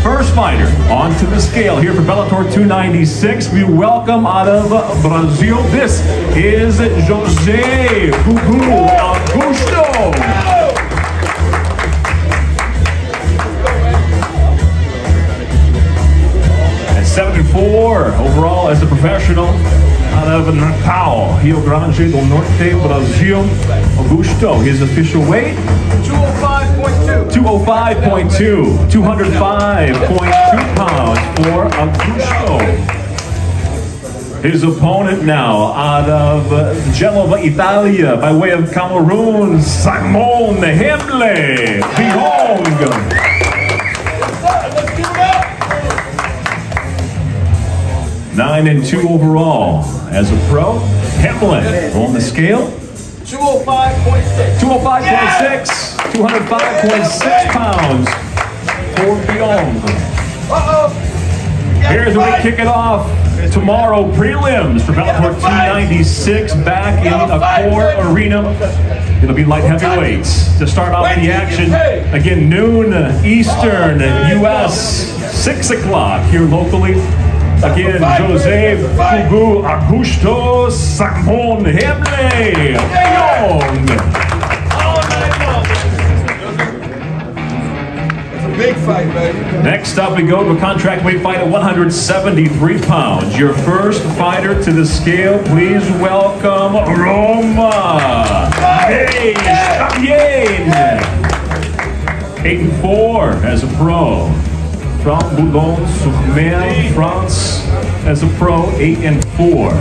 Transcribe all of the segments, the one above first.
First fighter onto the scale here for Bellator 296. We welcome out of Brazil. This is José Gugu Augusto. At 74 overall as a professional. Out of Natal, Rio Grande do Norte, Brazil, Augusto. His official weight? 205.2. 205.2. 205.2 pounds for Augusto. His opponent now out of Genova, Italia, by way of Cameroon, Simon Hemble Biong. 9-2 overall as a pro. Hemble on the scale. 205.6. 205.6. 205.6 pounds for Biong. Here's where we kick it off. Tomorrow, prelims for Bellator 296 back in Accor Arena. It'll be light heavyweights to start off the action. Again, noon Eastern, US, 6 o'clock here locally. Again, José Gugu Augusto Simon Hemble Biong. Big fight, baby. Next up, we go to a contract weight fight at 173 pounds. Your first fighter to the scale, please welcome Roma. Hey, 8-4 as a pro. From Boulogne-sur-Mer, France, as a pro, 8-4.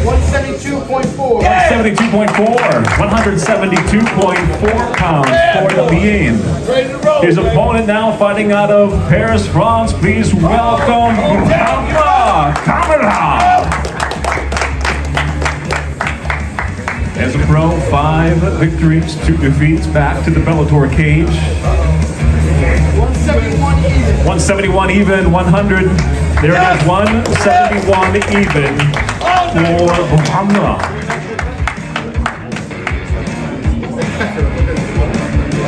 172.4. 172.4. 172.4 pounds for the Bien. His opponent now fighting out of Paris, France. Please welcome Camera. As a pro, 5 victories, 2 defeats. Back to the Bellator cage. 171 even. 171 even, 100. There it is, 171 even for Muhammad.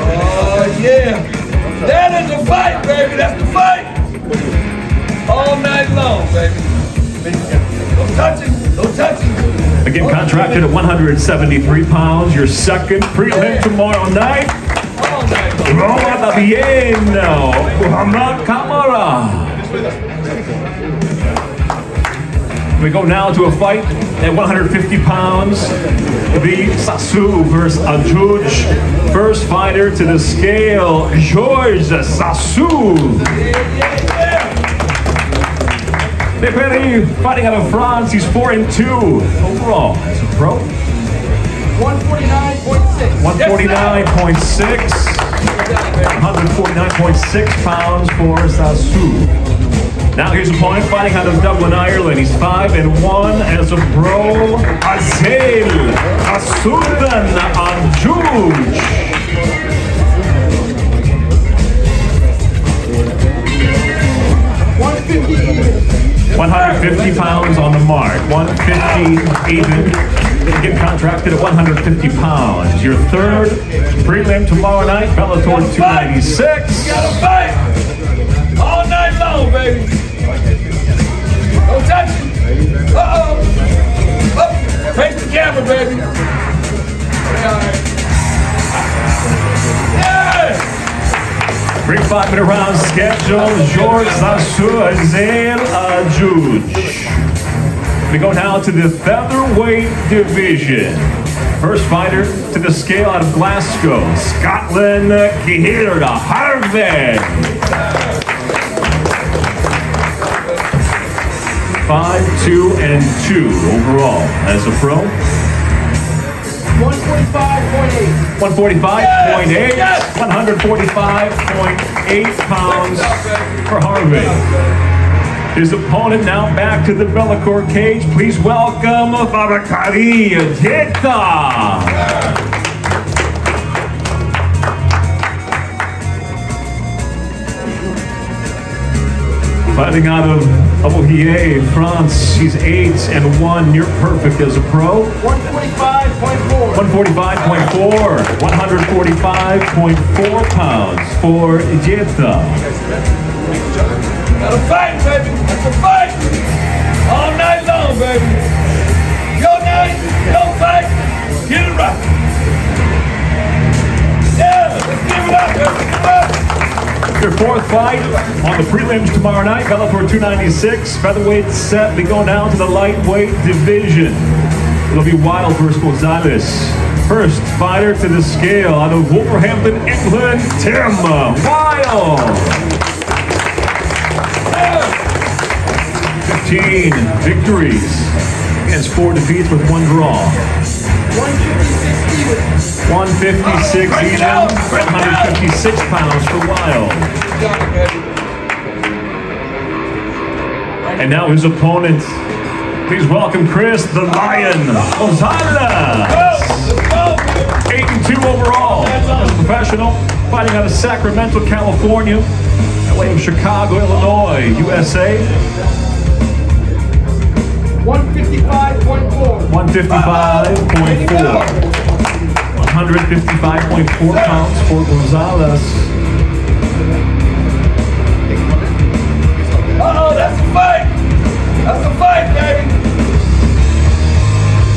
Oh, yeah. That is the fight, baby. That's the fight. All night long, baby. Don't touch it. Don't touch it. Again, contracted at 173 pounds. Your second prelim tomorrow night. Roma Bien, Muhammad Camara. We go now to a fight at 150 pounds. The Sassou versus Adjuge. First fighter to the scale, Georges Sassou. Deperi fighting out of France. He's 4-2 overall as a pro. 149.6. 149.6. 149.6 pounds for Sassou. Now here's opponent fighting out of Dublin, Ireland. He's 5-1 as a pro. Azel Asoudan Adjuge. 150 pounds on the mark. 150 even. Get contracted at 150 pounds. Your third prelim tomorrow night, Bellator 296. Gotta fight all night long, baby. Don't touch it. Face the camera, baby. Yeah. 3 5-minute round schedule. Georges Sassou, Azel Adjuge. We go now to the featherweight division. First fighter to the scale out of Glasgow, Scotland, Kihira Harvey. 5-2-2 overall as a pro. 145.8. 145.8. 145.8 pounds for Harvey. His opponent now back to the Bellator cage. Please welcome Babakari Jeta. Fighting out of Abohier, France. He's 8-1, near perfect as a pro. 145.4. 145.4. 145.4 pounds for Jeta. That's a fight, baby. That's a fight. All night long, baby. Your night, your fight. Get it right. Yeah, let's give it up, baby. Give it up. Your fourth fight on the prelims tomorrow night, Bellator 296. Featherweight set. We go down to the lightweight division. It'll be Wild versus Gonzalez. First fighter to the scale out of Wolverhampton, England, Tim Wild. 15 victories against 4 defeats with 1 draw. 156 even, 156 pounds for Wild. And now his opponent. Please welcome Chris the Lion Gonzalez. 8-2 overall as a professional, fighting out of Sacramento, California, away from Chicago, Illinois, USA. 155.4. 155.4. 155.4 pounds for Gonzalez. Uh-oh, that's a fight. That's a fight, baby.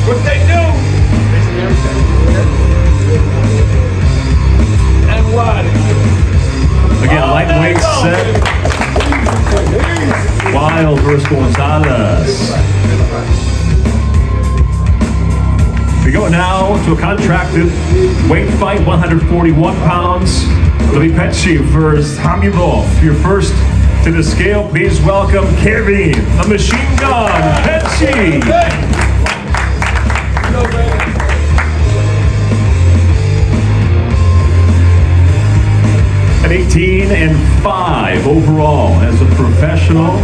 What they do. And why? Again, lightweight set. Wild versus Gonzalez. We go now to a contracted weight fight, 141 pounds. It'll be Pesée versus Hamilov. Your first to the scale, please welcome Kevin, the machine gun, Pesée. At 18-5 overall as a professional.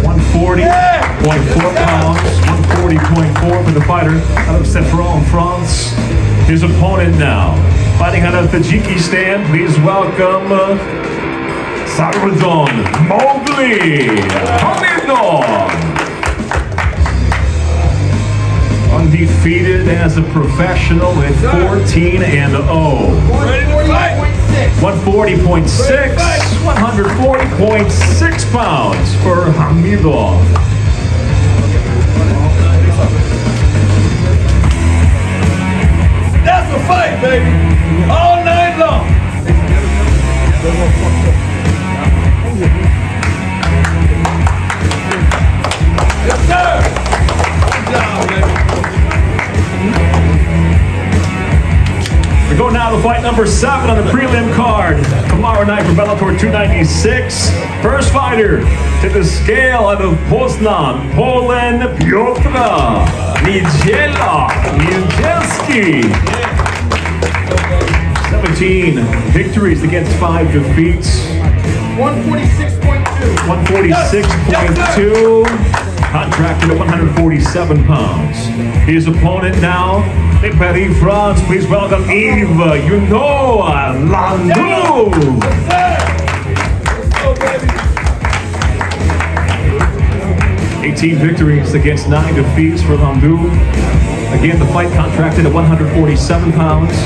140.4 pounds, 140.4 for the fighter out of Central France. His opponent now, fighting out of Tajikistan. Please welcome Sarvadon Mowgli Hamidon. Undefeated as a professional at 14-0. Ready to fight? 140.6, 140.6 pounds for Hamidon. That's a fight, baby. All night long. Yes, sir. Good job, baby. We go now to fight number 7 on the prelim card. Tomorrow night for Bellator 296. First fighter to the scale out of Poznan, Poland, Piotr Niedzielski. 17 victories against 5 defeats. 146.2. 146.2. Contracted at 147 pounds. His opponent now, in Paris, France. Please welcome Yves Landau. 18 victories against 9 defeats for Landau. Again, the fight contracted at 147 pounds.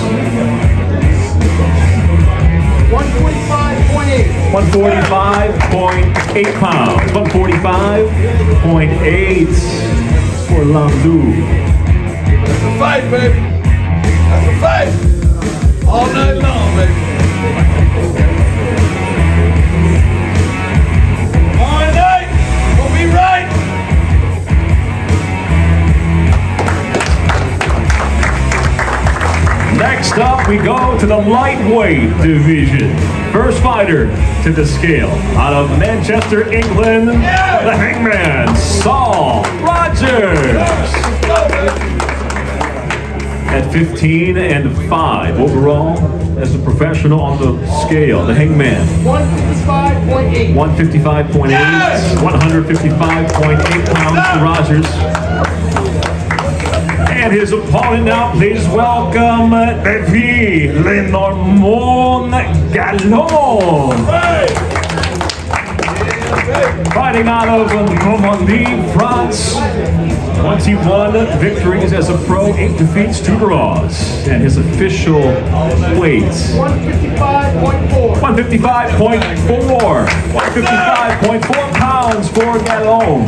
145.8. 145.8 pounds. 145.8 for Landau. That's a fight, baby. That's a fight. All night long, baby. All night. We'll be right. Next up, we go to the lightweight division. First fighter to the scale, out of Manchester, England, the Hangman, Saul Rogers. At 15-5 overall as a professional on the scale, the Hangman. 155.8. 155.8, 155.8 pounds for Rogers. And his opponent now, please welcome David Lenormand Gallon. Fighting out of Normandy, France. 21 victories as a pro, 8 defeats, 2 draws. And his official weight. 155.4. 155.4. 155.4 pounds for Gallon.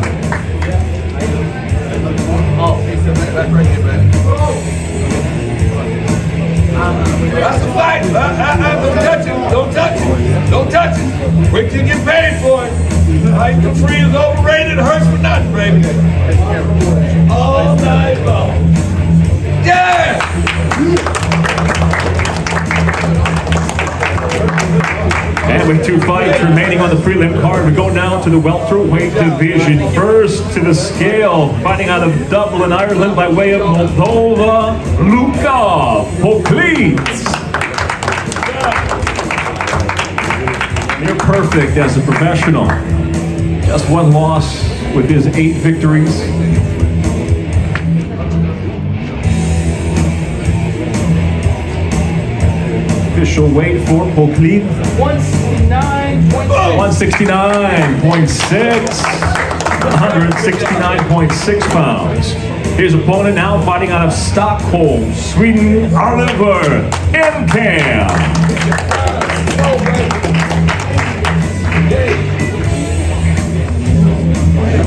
That's the fight. Don't touch it. Don't touch it. Don't touch it. Wait till you get paid for it. Fighting for free is overrated. It hurts for nothing, baby. All night long. Yeah! And with 2 fights remaining on the prelim card, we go now to the welterweight division. First to the scale, fighting out of Dublin, Ireland by way of Moldova, Luka Poklic. Near perfect as a professional. Just 1 loss with his 8 victories. Official weight for Poklic. 169.6. 169.6 pounds. His opponent now fighting out of Stockholm, Sweden, Oliver Enkamp.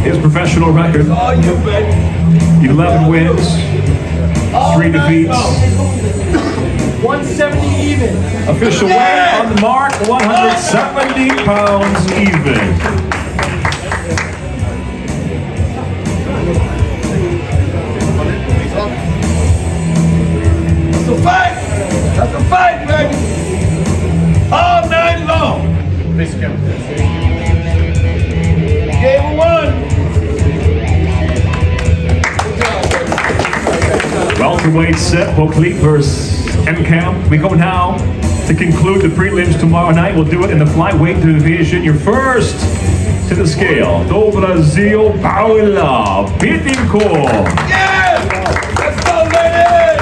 His professional record, 11 wins, 3 defeats. 170 even. Official weight on the mark, 170 pounds even. That's a fight. That's a fight, baby. All night long. Game 1. Welterweight set, Poklic versus Enkamp. We go now to conclude the prelims tomorrow night. We'll do it in the flyweight division. Your first to the scale, do Brasil, Paula Bittencourt. Yeah! Let's go, ladies!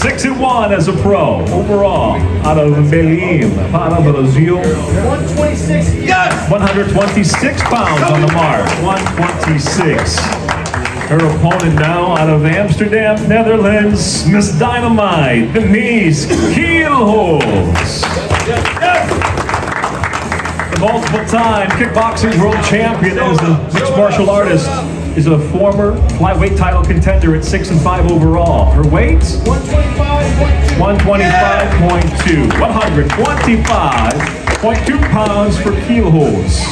6-1 as a pro overall out of Belém, para Brazil. 126. Yes! 126 pounds on the mark. 126. Her opponent now out of Amsterdam, Netherlands, Miss Dynamite, Denise Kielholz. The multiple-time kickboxing world champion is a mixed martial artist, is a former flyweight title contender at 6-5 overall. Her weight? 125.2. 125.2 pounds for Kielholz.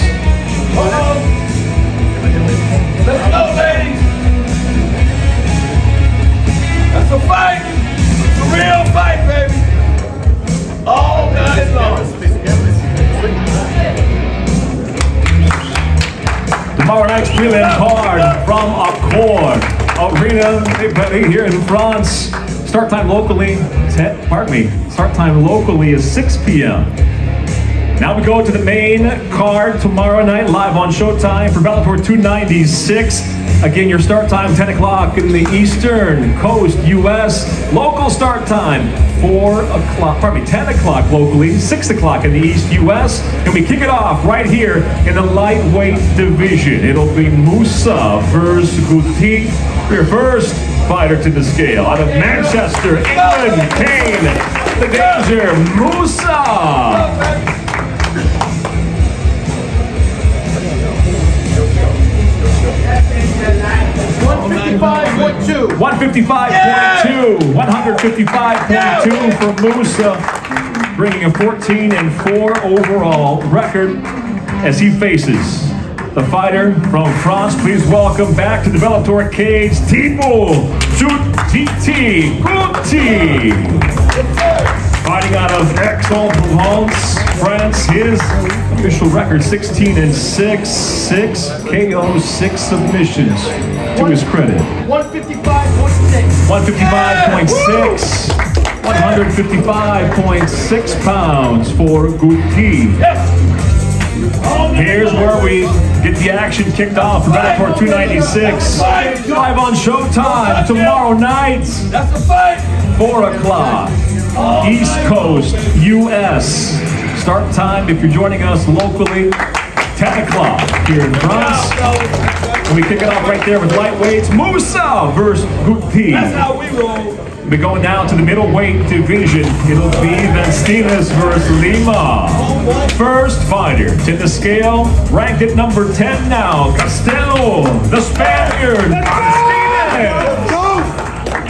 Let's go, ladies! That's a fight! It's a real fight, baby! All night long! Tomorrow night's prelim card from Accor Arena here in France. Start time locally, start time locally is 6 p.m. Now we go to the main card tomorrow night, live on Showtime for Bellator 296. Again, your start time, 10 o'clock in the Eastern Coast, U.S. Local start time, 10 o'clock locally, 6 o'clock in the East, U.S. And we kick it off right here in the lightweight division. It'll be Musa versus Guti. Your first fighter to the scale out of Manchester, England, Kane, the Danger, Musa. 155.2. 155.2 for Musa, bringing a 14-4 overall record as he faces the fighter from France. Please welcome back to the Bellator cage, Thibaut Guti. Fighting out of Aix-en-Provence, France. His official record 16-6, 6 KOs, 6 submissions to his credit. 155.6. 155.6. 155.6 pounds for Guti. Here's where we get the action kicked off for Bellator 296. Live on Showtime tomorrow night. That's a fight! 4 o'clock. East Coast, U.S. Start time, if you're joining us locally, 10 o'clock here in France. And we kick it off right there with lightweights. Musa versus Guti. That's how we roll. We're going down to the middleweight division. It'll be Vastinas versus Lima. First fighter to the scale, ranked at number 10 now, Castelo, the Spaniard. Vastinas.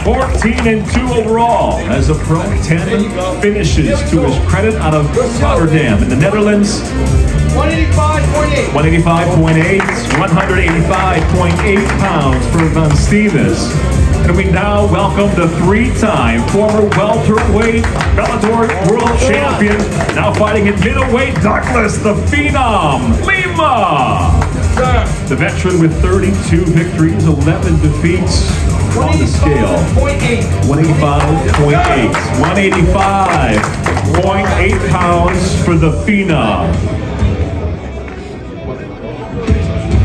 14-2 overall as a pro, 10 finishes to his credit out of Rotterdam in the Netherlands. 185.8. 185.8, 185.8 pounds for Vastinas. And we now welcome the three-time former welterweight Bellator world champion, now fighting at middleweight, Douglas the Phenom Lima. The veteran with 32 victories, 11 defeats on the scale. 185.8. 185.8 pounds for the Phenom.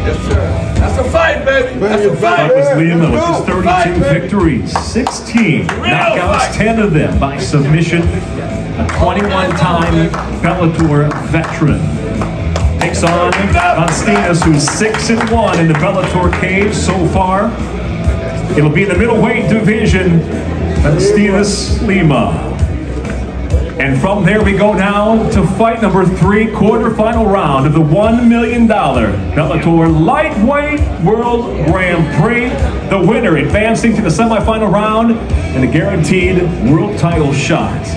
Yes, sir. That's a fight, baby. That's a fight. Douglas Lima with his 32 victories, 16 knockouts, 10 of them by submission. A 21-time Bellator veteran. Takes on Vastinas, who's 6-1 in the Bellator cage so far. It'll be in the middleweight division, Vastinas Lima. And from there we go now to fight number 3, quarterfinal round of the $1 million Bellator Lightweight World Grand Prix. The winner advancing to the semifinal round and a guaranteed world title shot.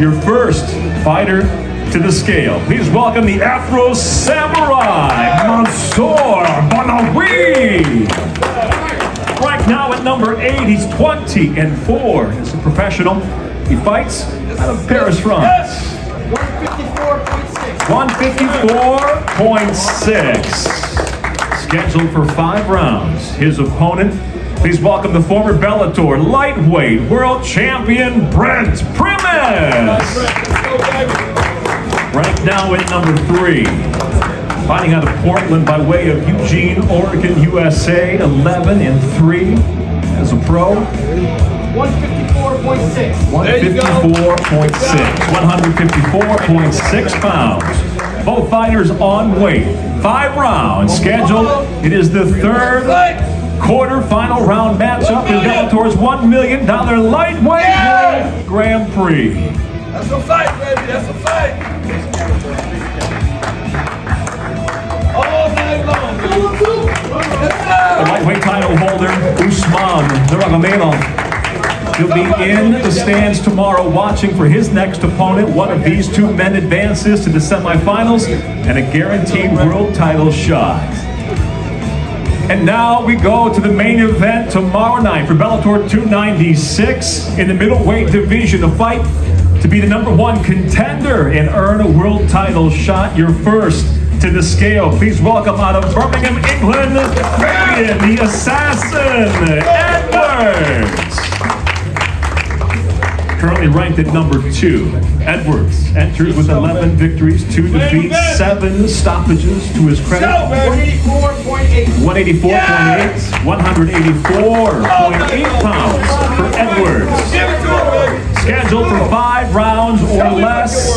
Your first fighter to the scale. Please welcome the Afro Samurai, Mansour Barnaoui. Ranked now at number 8, he's 20-4 as a professional. He fights out of Paris, France. 154.6. 154.6. Scheduled for 5 rounds. His opponent, please welcome the former Bellator lightweight world champion, Brent Primus. Ranked now at number 3. Fighting out of Portland by way of Eugene, Oregon, USA, 11-3 as a pro. 154.6. 154.6 pounds. Both fighters on weight. 5 rounds scheduled. It is the third quarterfinal round matchup in Bellator's $1 million lightweight world Grand Prix. That's a fight, baby. That's a fight. All night long, baby. The lightweight title holder, Usman Nurmagomedov. He'll be in the stands tomorrow watching for his next opponent. One of these 2 men advances to the semifinals and a guaranteed world title shot. And now we go to the main event tomorrow night for Bellator 296 in the middleweight division. A fight to be the #1 contender and earn a world title shot. Your first to the scale. Please welcome out of Birmingham, England, Fabian the Assassin Edwards. Currently ranked at number 2. Edwards enters with 11 victories, 2 defeats, 7 stoppages to his credit. 184.8. 184.8, 184.8 pounds for Edwards. Scheduled for 5 rounds or less.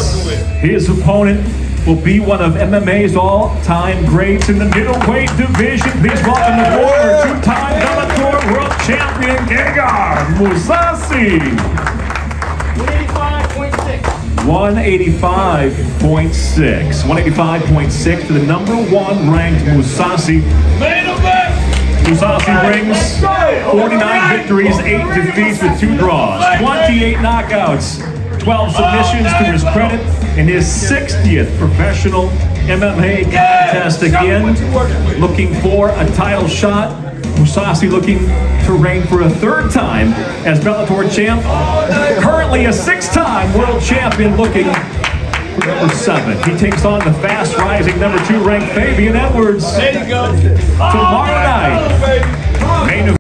His opponent will be one of MMA's all-time greats in the middleweight division. Please welcome the former 2-time Bellator world champion, Gegard Mousasi. 185.6. 185.6 to the #1 ranked Mousasi. Mousasi brings 49 victories, 8 defeats with 2 draws, 28 knockouts, 12 submissions to his credit, in his 60th professional MMA contest again. Looking for a title shot. Mousasi looking to reign for a 3rd time as Bellator champ. Currently a 6-time world champion looking for number 7. He takes on the fast-rising #2 ranked Fabian Edwards tomorrow night. Main event.